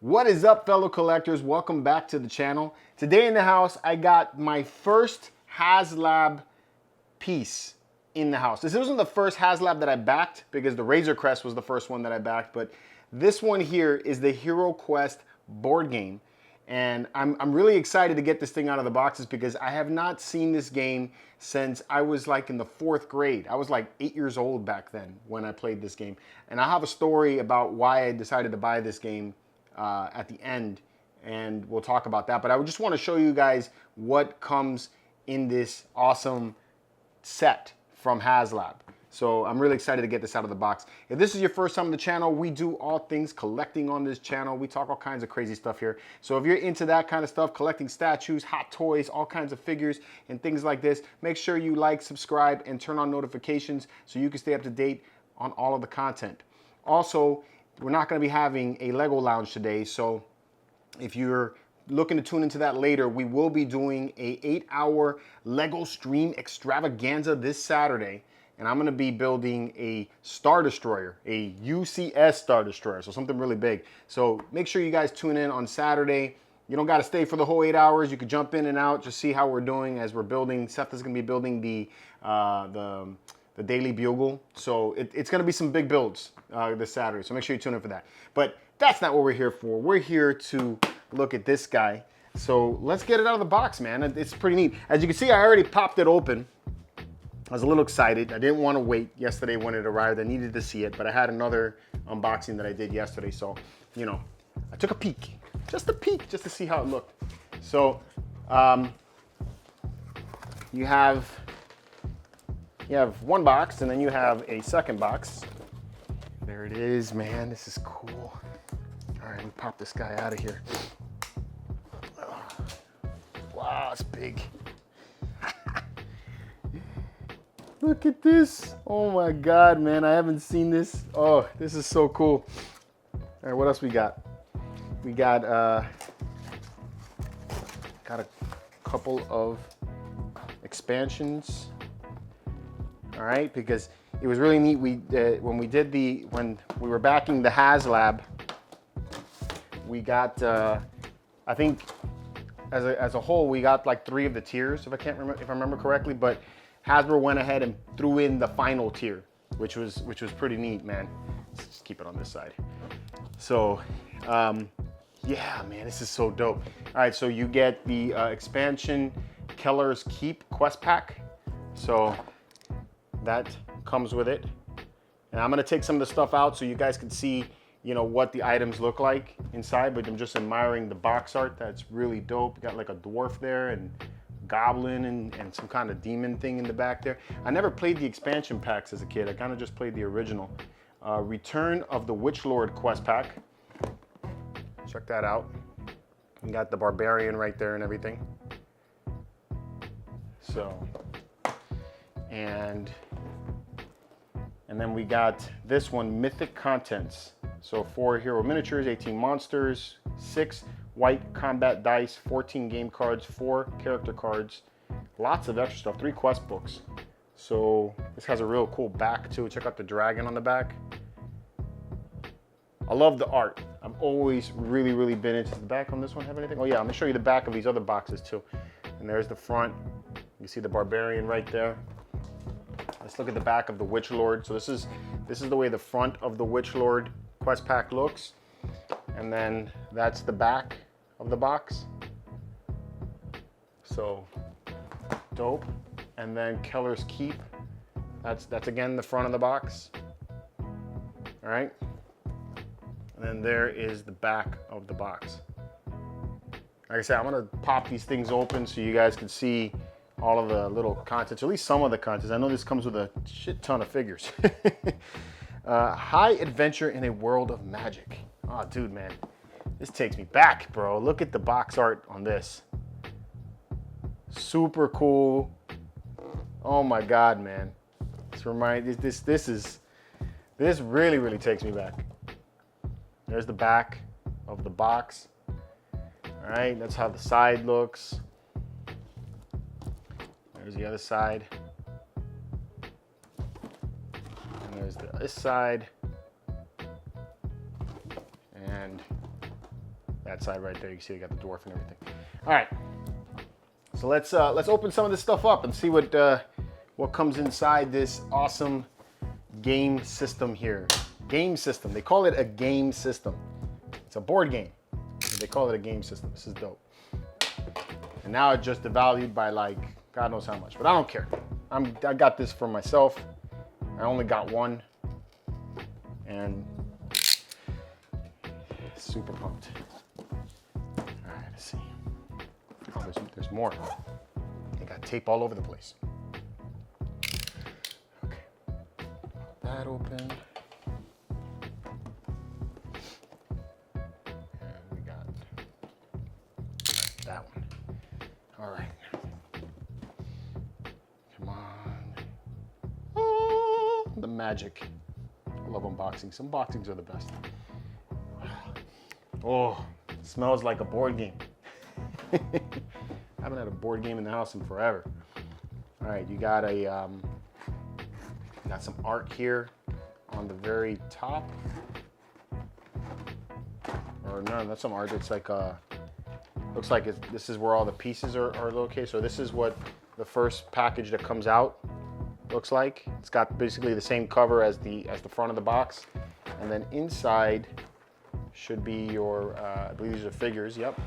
What is up, fellow collectors? Welcome back to the channel. Today in the house, I got my first Haslab piece in the house. This wasn't the first Haslab that I backed because the Razor Crest was the first one that I backed, but this one here is the HeroQuest board game. And I'm really excited to get this thing out of the boxes because I have not seen this game since I was like in the 4th grade. I was like 8 years old back then when I played this game. And I have a story about why I decided to buy this game at the end, and we'll talk about that. But I just want to show you guys what comes in this awesome set from Haslab. So I'm really excited to get this out of the box. If this is your first time on the channel, we do all things collecting on this channel. We talk all kinds of crazy stuff here. So if you're into that kind of stuff, collecting statues, hot toys, all kinds of figures and things like this, make sure you like, subscribe, and turn on notifications so you can stay up to date on all of the content. Also, we're not going to be having a Lego Lounge today, so if you're looking to tune into that later, we will be doing a 8-hour Lego stream extravaganza this Saturday, and I'm going to be building a Star Destroyer, a UCS Star Destroyer, so something really big. So make sure you guys tune in on Saturday. You don't got to stay for the whole 8 hours. You can jump in and out, just see how we're doing as we're building. Seth is going to be building the Daily Bugle, so it's going to be some big builds this Saturday, so make sure you tune in for that. But that's not what we're here for. We're here to look at this guy. So let's get it out of the box, man. It's pretty neat. As you can see, I already popped it open. I was a little excited. I didn't want to wait yesterday when it arrived. I needed to see it, but I had another unboxing that I did yesterday, so, you know, I took a peek, just to see how it looked. So you have one box, and then you have a second box. There it is, man. This is cool. All right, let me pop this guy out of here. Wow, it's big. Look at this. Oh my God, man. I haven't seen this. Oh, this is so cool. All right, what else we got? We got a couple of expansions. All right, because it was really neat. When we were backing the Haslab, we got I think as a whole we got like 3 of the tiers, if I remember correctly. But Hasbro went ahead and threw in the final tier, which was pretty neat, man. Let's just keep it on this side. So yeah, man, this is so dope. All right, so you get the expansion Keller's Keep quest pack. So that comes with it. And I'm gonna take some of the stuff out so you guys can see, you know, what the items look like inside, but I'm just admiring the box art. That's really dope. You got like a dwarf there and goblin and some kind of demon thing in the back there. I never played the expansion packs as a kid. I kind of just played the original. Return of the Witch Lord quest pack. Check that out. You got the barbarian right there and everything. So, and then we got this one, Mythic Contents. So 4 hero miniatures, 18 monsters, 6 white combat dice, 14 game cards, 4 character cards, lots of extra stuff, 3 quest books. So this has a real cool back too. Check out the dragon on the back. I love the art. I've always really been into the back on this one. Have anything? Oh yeah, I'm gonna show you the back of these other boxes too. And there's the front. You see the barbarian right there. Let's look at the back of the Witch Lord. So this is the way the front of the Witch Lord quest pack looks. And then that's the back of the box. So dope. And then Keller's Keep. That's again the front of the box. All right. And then there is the back of the box. Like I said, I'm gonna pop these things open so you guys can see all of the little contents, or at least some of the contents. I know this comes with a shit ton of figures. High adventure in a world of magic. Oh, dude, man, this takes me back, bro. Look at the box art on this. Super cool. Oh my God, man. This really takes me back. There's the back of the box. All right, that's how the side looks. There's the other side. And there's this side. And that side right there. You see, you got the dwarf and everything. All right. So let's open some of this stuff up and see what comes inside this awesome game system here. Game system. They call it a game system. It's a board game. They call it a game system. This is dope. And now it's just devalued by like God knows how much, but I don't care. I got this for myself. I only got one, and super pumped. All right, let's see. Oh, there's more. They got tape all over the place. Okay, pop that open. And we got that one. All right. Come on. Oh, the magic. I love unboxing. Some unboxings are the best. Oh, it smells like a board game. I haven't had a board game in the house in forever. All right, you got got some art here on the very top. Or no, that's some art. It's like looks like this is where all the pieces are located. So this is what the first package that comes out looks like. It's got basically the same cover as the front of the box, and then inside should be your I believe these are figures. Yep,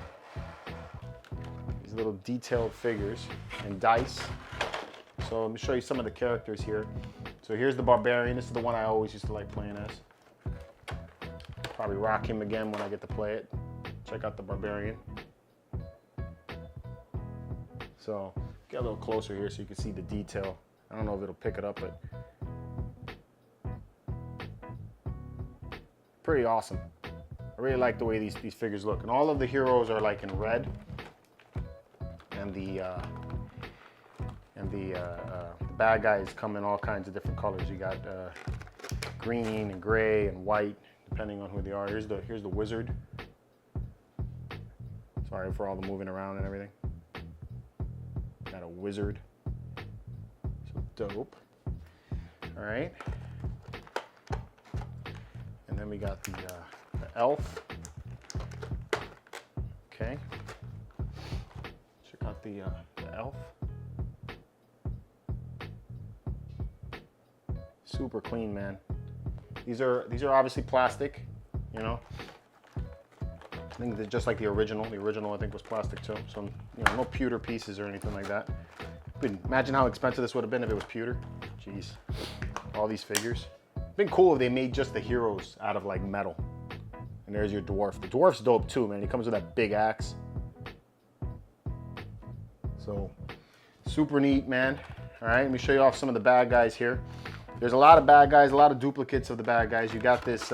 these little detailed figures and dice. So let me show you some of the characters here. So here's the Barbarian. This is the one I always used to like playing as. Probably rock him again when I get to play it. Check out the Barbarian. So get a little closer here so you can see the detail. I don't know if it'll pick it up, but pretty awesome. I really like the way these figures look. And all of the heroes are like in red. And the bad guys come in all kinds of different colors. You got green and gray and white, depending on who they are. Here's the wizard. Sorry for all the moving around and everything. Got a wizard. So dope. All right. And then we got the elf. Okay. Check out the elf. Super clean, man. These are obviously plastic, you know. I think they're just like the original. The original I think was plastic too. So you know, no pewter pieces or anything like that. Imagine how expensive this would have been if it was pewter. Jeez. All these figures. It'd been cool if they made just the heroes out of like metal. And there's your dwarf. The dwarf's dope too, man. He comes with that big axe. So super neat, man. All right, let me show you off some of the bad guys here. There's a lot of bad guys, a lot of duplicates of the bad guys. You got this,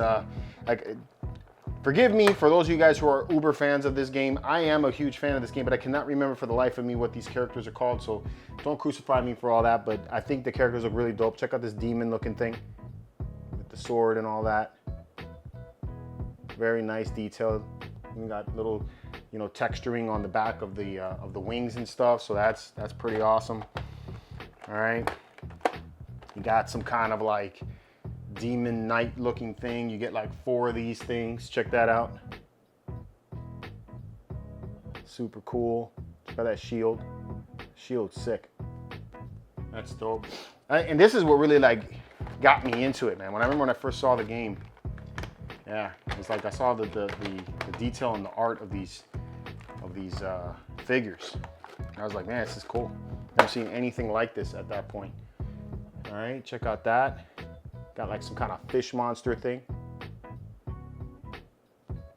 forgive me for those of you guys who are uber fans of this game. I am a huge fan of this game, but I cannot remember for the life of me what these characters are called, so don't crucify me for all that, but I think the characters look really dope. Check out this demon looking thing with the sword and all that. Very nice detail. You got little, you know, texturing on the back of the wings and stuff, so that's pretty awesome. All right. You got some kind of like demon knight looking thing. You get like 4 of these things. Check that out. Super cool. Check out that shield. Shield's sick. That's dope. And this is what really like got me into it, man. When I remember when I first saw the game, yeah, it's like I saw the detail and the art of these figures. I was like, man, this is cool. Never seen anything like this at that point. All right, check out that. Got like some kind of fish monster thing.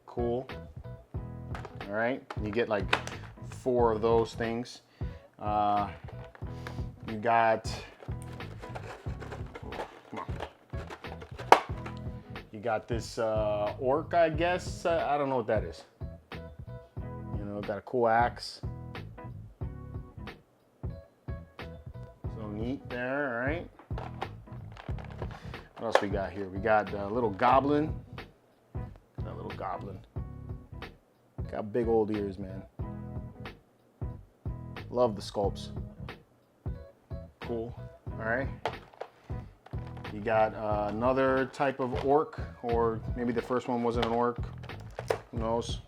Cool. All right, you get like 4 of those things. You got, come on. You got this orc, I guess. I don't know what that is. You know, got a cool axe. So neat there, all right. What else we got here? We got a little goblin. That little goblin. Got big old ears, man. Love the sculpts. Cool. All right. You got another type of orc, or maybe the first one wasn't an orc. Who knows?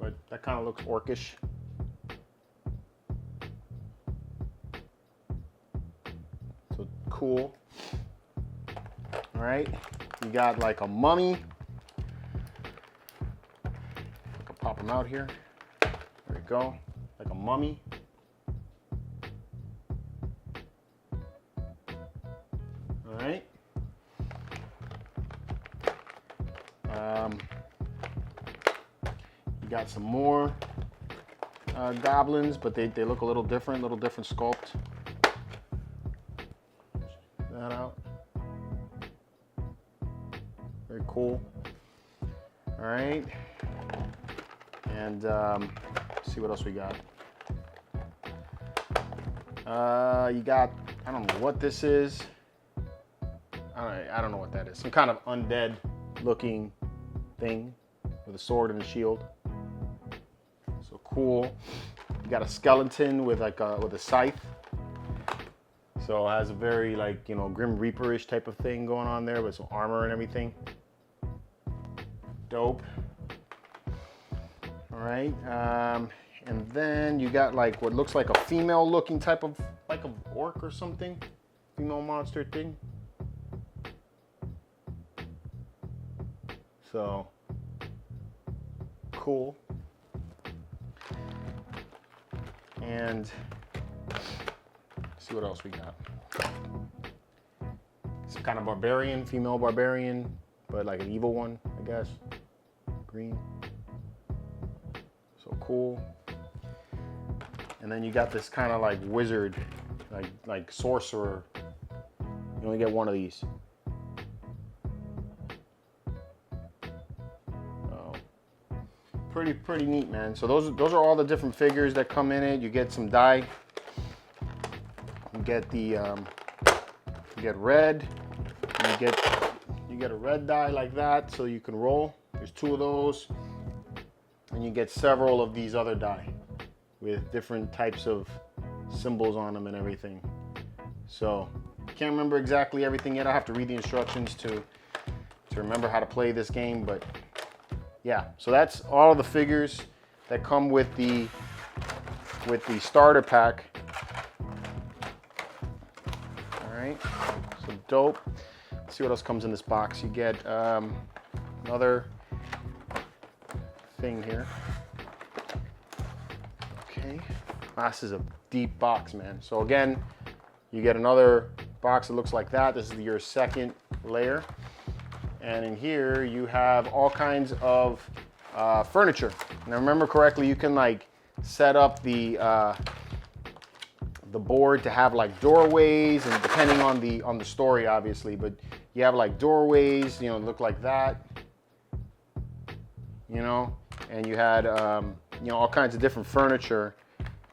but that kind of looks orcish. So cool. All right, you got like a mummy. I can pop them out here. There we go, like a mummy. All right. You got some more goblins, but they look a little different sculpt. Check that out. Very cool. All right. And let's see what else we got. You got, I don't know what this is. I don't know what that is. Some kind of undead looking thing with a sword and a shield. So cool. You got a skeleton with like with a scythe. So it has a very like, you know, Grim Reaper-ish type of thing going on there with some armor and everything. Dope. All right. And then you got like what looks like a female looking type of like an orc or something. Female monster thing. So cool. And let's see what else we got. Some kind of barbarian, female barbarian, but like an evil one, I guess. Green. So cool. And then you got this kind of like wizard, like sorcerer. You only get one of these. Pretty neat, man. So those are all the different figures that come in it. You get some dye. You get the you get red. You get a red dye like that, so you can roll. There's 2 of those, and you get several of these other dye with different types of symbols on them and everything. So can't remember exactly everything yet. I have to read the instructions to remember how to play this game, but. Yeah, so that's all of the figures that come with the starter pack. All right, so dope. Let's see what else comes in this box. You get another thing here. Okay, this is a deep box, man. So again, you get another box that looks like that. This is your second layer. And in here, you have all kinds of furniture. And I remember correctly, you can like set up the board to have like doorways, and depending on the story, obviously. But you have like doorways, you know, look like that. You know, and you had you know, all kinds of different furniture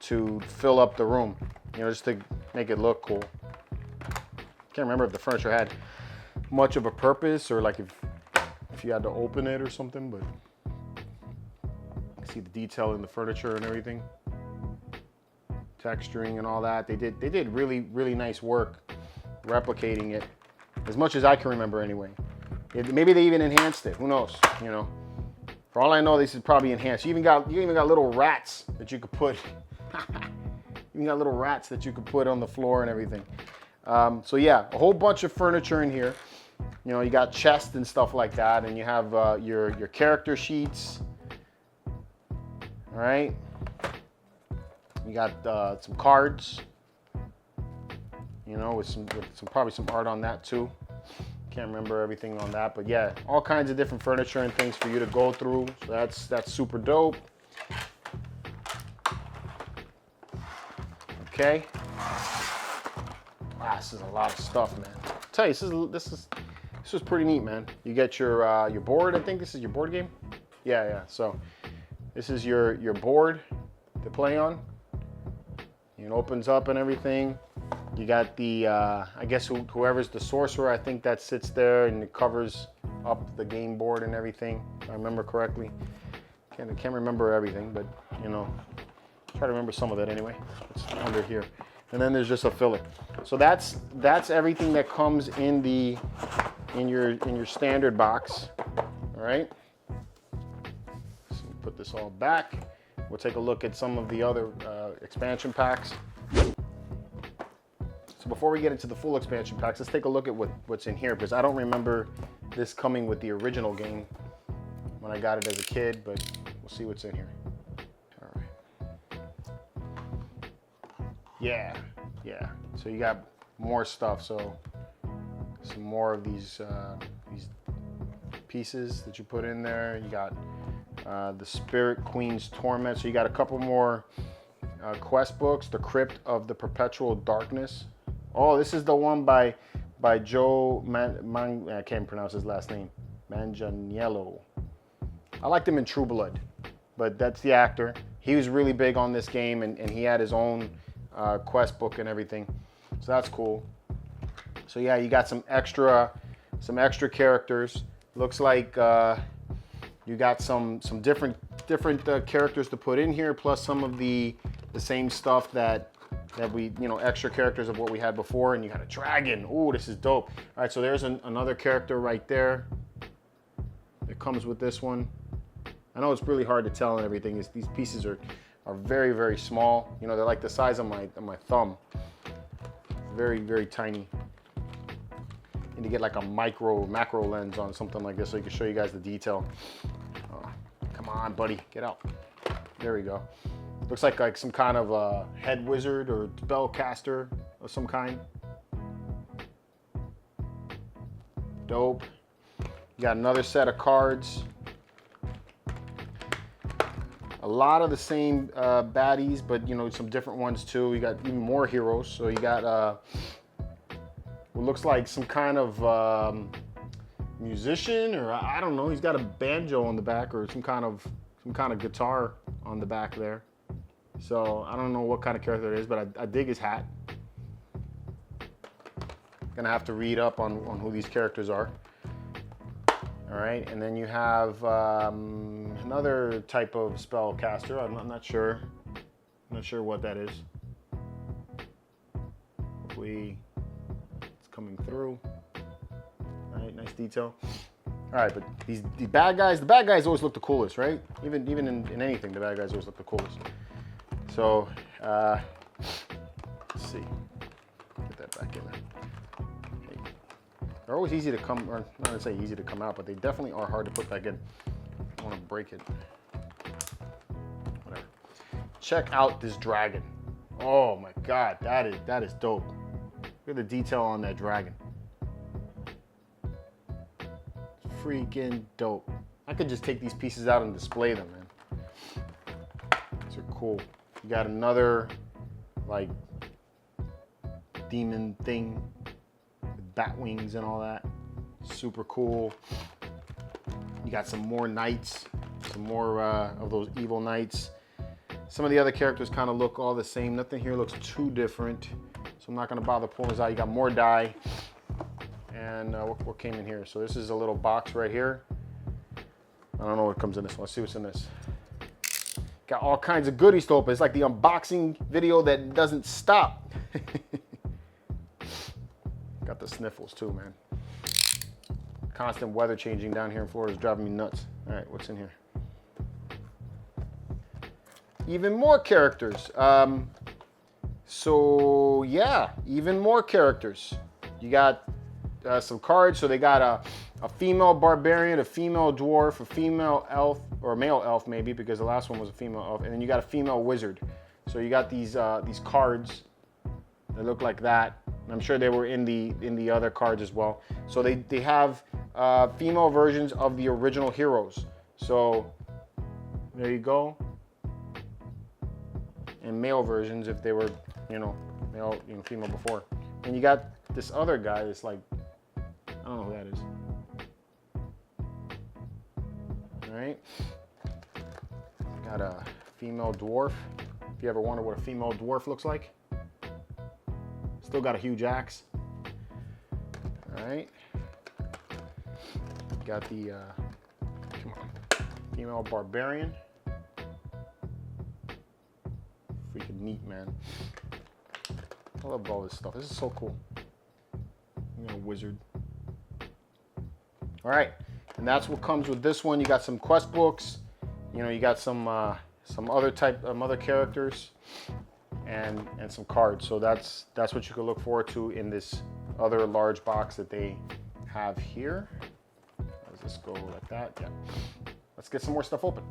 to fill up the room. You know, just to make it look cool. Can't remember if the furniture had much of a purpose, or like if you had to open it or something, but see the detail in the furniture and everything, texturing and all that. They did really nice work replicating it, as much as I can remember anyway. Maybe they even enhanced it. Who knows? You know, for all I know, this is probably enhanced. You even got little rats that you could put. You got little rats that you could put on the floor and everything. So yeah, a whole bunch of furniture in here. You know, you got chests and stuff like that, and you have your character sheets. All right. You got some cards. You know, with probably some art on that too. Can't remember everything on that, but yeah, all kinds of different furniture and things for you to go through. So that's super dope. Okay. Wow, this is a lot of stuff, man. I'll tell you, this is pretty neat, man. You get your board. I think this is your board game. Yeah. So this is your board to play on. It opens up and everything. You got the I guess whoever's the sorcerer, I think that sits there and it covers up the game board and everything, if I remember correctly. Can't remember everything, but you know, try to remember some of it anyway. It's under here. And then there's just a filler. So that's everything that comes in your standard box. All right. So put put this all back. We'll take a look at some of the other expansion packs. So before we get into the full expansion packs, let's take a look at what's in here, because I don't remember this coming with the original game when I got it as a kid, but we'll see what's in here. All right. Yeah. So you got more stuff. So some more of these pieces that you put in there. You got the Spirit Queen's Torment. So you got a couple more quest books. The Crypt of the Perpetual Darkness. Oh, this is the one by Joe I can't pronounce his last name. Manganiello. I liked him in True Blood, but that's the actor. He was really big on this game, and he had his own quest book and everything. So that's cool. So yeah, you got some extra characters. Looks like you got some different characters to put in here, plus some of the same stuff that we, extra characters of what we had before. And you got a dragon. Ooh, this is dope. All right, so there's another character right there. It comes with this one. I know it's really hard to tell and everything. These pieces are very, very small. They're like the size of my thumb. Very, very tiny. Need to get like a macro lens on something like this so I can show you guys the detail. Oh, come on, buddy, get out. There we go. Looks like some kind of a head wizard or spellcaster of some kind. Dope. You got another set of cards. A lot of the same baddies, but some different ones too. You got even more heroes. So you got what looks like some kind of musician, or I don't know. He's got a banjo on the back, or some kind of guitar on the back there. So I don't know what kind of character it is, but I dig his hat. Gonna have to read up on who these characters are. All right, and then you have another type of spellcaster. I'm not sure. I'm not sure what that is. Hopefully it's coming through. All right, nice detail. All right, but the bad guys always look the coolest, right? Even in anything, the bad guys always look the coolest. So let's see. Get that back in there. They're always easy to come, or not to say easy to come out, but they definitely are hard to put back in. I want to break it. Whatever. Check out this dragon. Oh my God, that is dope. Look at the detail on that dragon. It's freaking dope. I could just take these pieces out and display them, man. These are cool. You got another like demon thing. Bat wings and all that. Super cool. You got some more knights, some more of those evil knights. Some of the other characters kind of look all the same. Nothing here looks too different, so I'm not going to bother pulling this out. You got more die. And what came in here? So this is a little box right here. I don't know what comes in this one. Let's see what's in this. Got all kinds of goodies to open. It's like the unboxing video that doesn't stop. Got the sniffles too, man. Constant weather changing down here in Florida is driving me nuts. All right, what's in here? Even more characters. So yeah, even more characters. You got some cards. So they got a female barbarian, a female dwarf, a female elf, or a male elf maybe, because the last one was a female elf, and then you got a female wizard. So you got these cards that look like that. I'm sure they were in the other cards as well. So they have female versions of the original heroes. So there you go. And male versions if they were, male, female before. And you got this other guy that's like, I don't know who that is. All right. Got a female dwarf. If you ever wonder what a female dwarf looks like. Still got a huge axe. All right. Got the female barbarian. Freaking neat, man. I love all this stuff. This is so cool. Wizard. All right, and that's what comes with this one. You got some quest books. you know, you got some other characters and some cards. So that's what you can look forward to in this other large box that they have here. Does this go like that? Yeah. Let's get some more stuff open.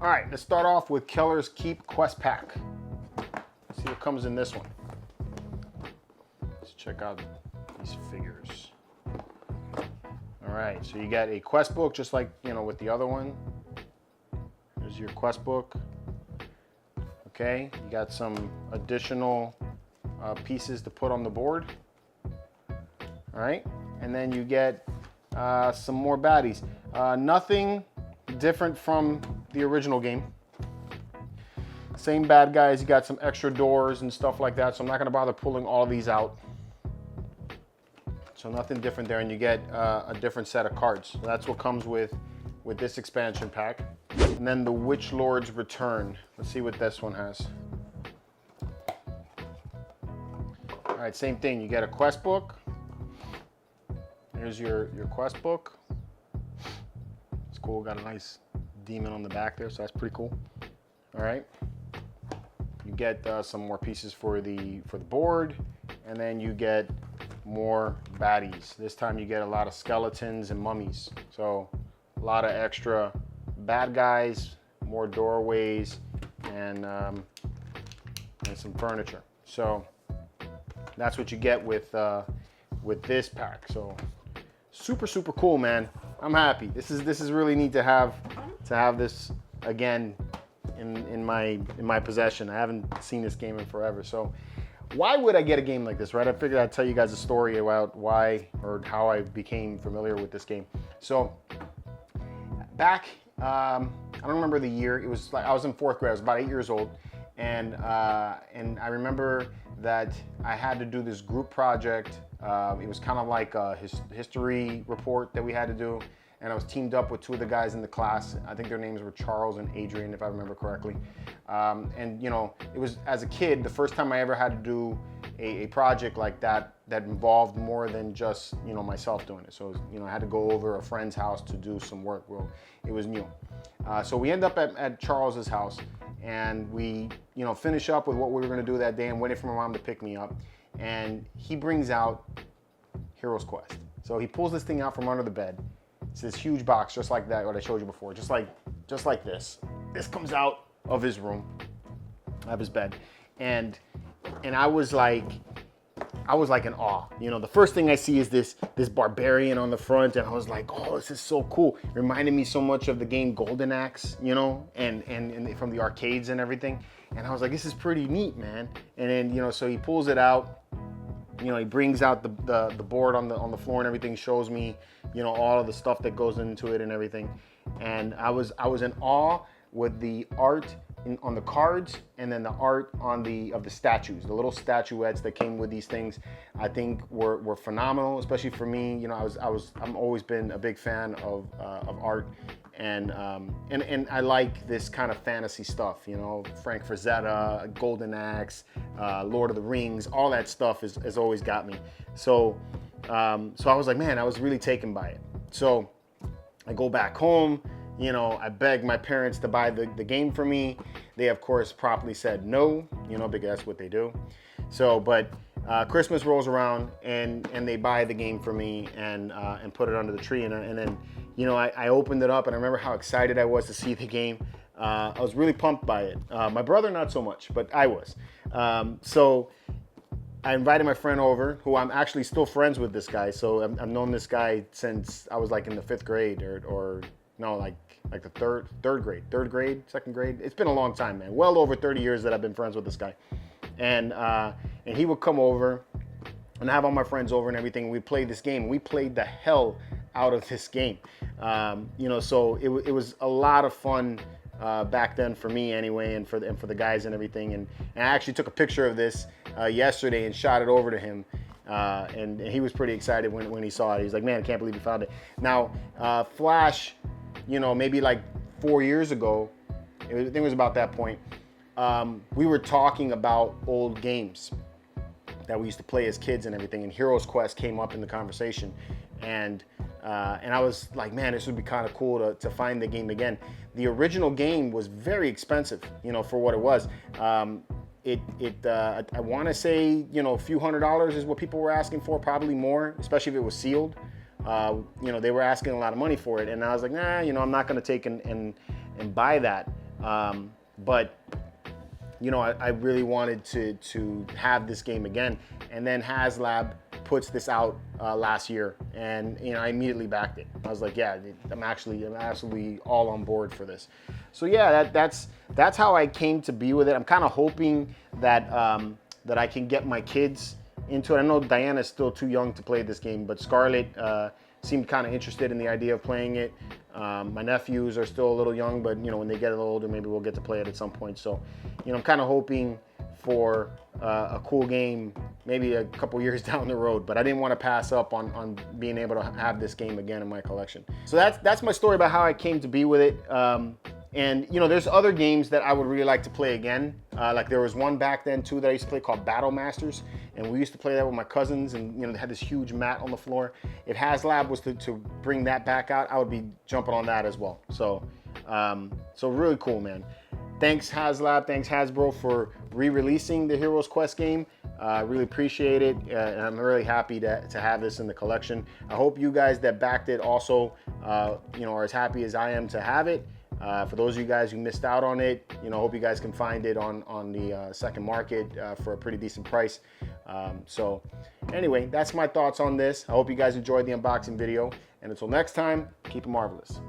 All right, let's start off with Keller's Keep Quest Pack. Let's see what comes in this one. Let's check out these figures. All right, so you got a quest book, just like, you know, with the other one. There's your quest book. Okay, you got some additional pieces to put on the board. All right, and then you get some more baddies. Nothing different from the original game. Same bad guys, you got some extra doors and stuff like that, so I'm not gonna bother pulling all of these out. So nothing different there, and you get a different set of cards. So that's what comes with this expansion pack. And then the Witch Lord's Return. Let's see what this one has. All right, same thing, you get a quest book. Here's your quest book. It's cool, got a nice demon on the back there, so that's pretty cool. All right, you get some more pieces for the board, and then you get more baddies. This time you get a lot of skeletons and mummies, so a lot of extra bad guys, more doorways, and some furniture. So that's what you get with this pack. So super cool, man. I'm happy. This is really neat to have this again in my possession. I haven't seen this game in forever. So why would I get a game like this, right? I figured I'd tell you guys a story about why or how I became familiar with this game. So back, I don't remember the year. It was like I was in 4th grade. I was about 8 years old, and I remember that I had to do this group project. It was kind of like a history report that we had to do, and I was teamed up with 2 of the guys in the class. I think their names were Charles and Adrian, if I remember correctly. And you know, it was, as a kid, the first time I ever had to do a project like that involved more than just, you know, myself doing it. So, you know, I had to go over a friend's house to do some work. Well, it was new. So we end up at Charles's house, and we, you know, finish up with what we were going to do that day and waiting for my mom to pick me up. And he brings out Hero's Quest. So he pulls this thing out from under the bed. It's this huge box, just like that, what I showed you before, just like this. This comes out of his room, of his bed, and I was like in awe. You know, the first thing I see is this barbarian on the front, and I was like, oh, this is so cool. It reminded me so much of the game Golden Axe, you know, and from the arcades and everything. And I was like, this is pretty neat, man. And then, you know, so he pulls it out. You know, he brings out the board on the floor and everything, shows me, you know, all of the stuff that goes into it and everything. And I was in awe with the art on the cards, and then the art of the statues, the little statuettes that came with these things. I think were phenomenal, especially for me. You know, I'm always been a big fan of art, and I like this kind of fantasy stuff. You know, Frank Frazetta, Golden Axe, Lord of the Rings, all that stuff has always got me. So I was like, man, I was really taken by it. So I go back home. You know, I begged my parents to buy the game for me. They, of course, promptly said no, you know, because that's what they do. So, but Christmas rolls around, and they buy the game for me and put it under the tree. And then, you know, I opened it up, and I remember how excited I was to see the game. I was really pumped by it. My brother, not so much, but I was. So I invited my friend over, who I'm actually still friends with this guy. So I've known this guy since I was like in the 5th grade or no, like the third grade, 2nd grade. It's been a long time, man. Well over 30 years that I've been friends with this guy. And he would come over and have all my friends over and everything. We played this game. We played the hell out of this game. You know, so it was a lot of fun back then for me anyway, and for the guys and everything. And I actually took a picture of this yesterday and shot it over to him. And he was pretty excited when he saw it. He's like, man, I can't believe you found it. Now, Flash, you know, maybe like 4 years ago, I think it was about that point, we were talking about old games that we used to play as kids and everything, and Hero's Quest came up in the conversation. And And I was like, man, this would be kind of cool to find the game again. The original game was very expensive, you know, for what it was. I want to say, you know, a few $100s is what people were asking for, probably more, especially if it was sealed. You know, they were asking a lot of money for it, and I was like, nah, you know, I'm not going to take and buy that. But you know, I really wanted to have this game again, and then Haslab puts this out last year, and you know, I immediately backed it. I was like, yeah, I'm absolutely all on board for this. So yeah, that's how I came to be with it. I'm kind of hoping that that I can get my kids into it. I know Diana's still too young to play this game, but Scarlett seemed kind of interested in the idea of playing it. My nephews are still a little young, but you know, when they get a little older, maybe we'll get to play it at some point. So, you know, I'm kind of hoping for a cool game, maybe a couple years down the road, but I didn't want to pass up on being able to have this game again in my collection. So that's my story about how I came to be with it. And you know, there's other games that I would really like to play again. Like there was one back then too that I used to play called Battle Masters, and we used to play that with my cousins, and you know, they had this huge mat on the floor. If Haslab was to bring that back out, I would be jumping on that as well. So, so really cool, man. Thanks Haslab, thanks Hasbro for re-releasing the HeroQuest game. I really appreciate it, and I'm really happy to have this in the collection. I hope you guys that backed it also, you know, are as happy as I am to have it. For those of you guys who missed out on it, you know, hope you guys can find it on the second market for a pretty decent price. So anyway, that's my thoughts on this. I hope you guys enjoyed the unboxing video, and until next time, keep it marvelous.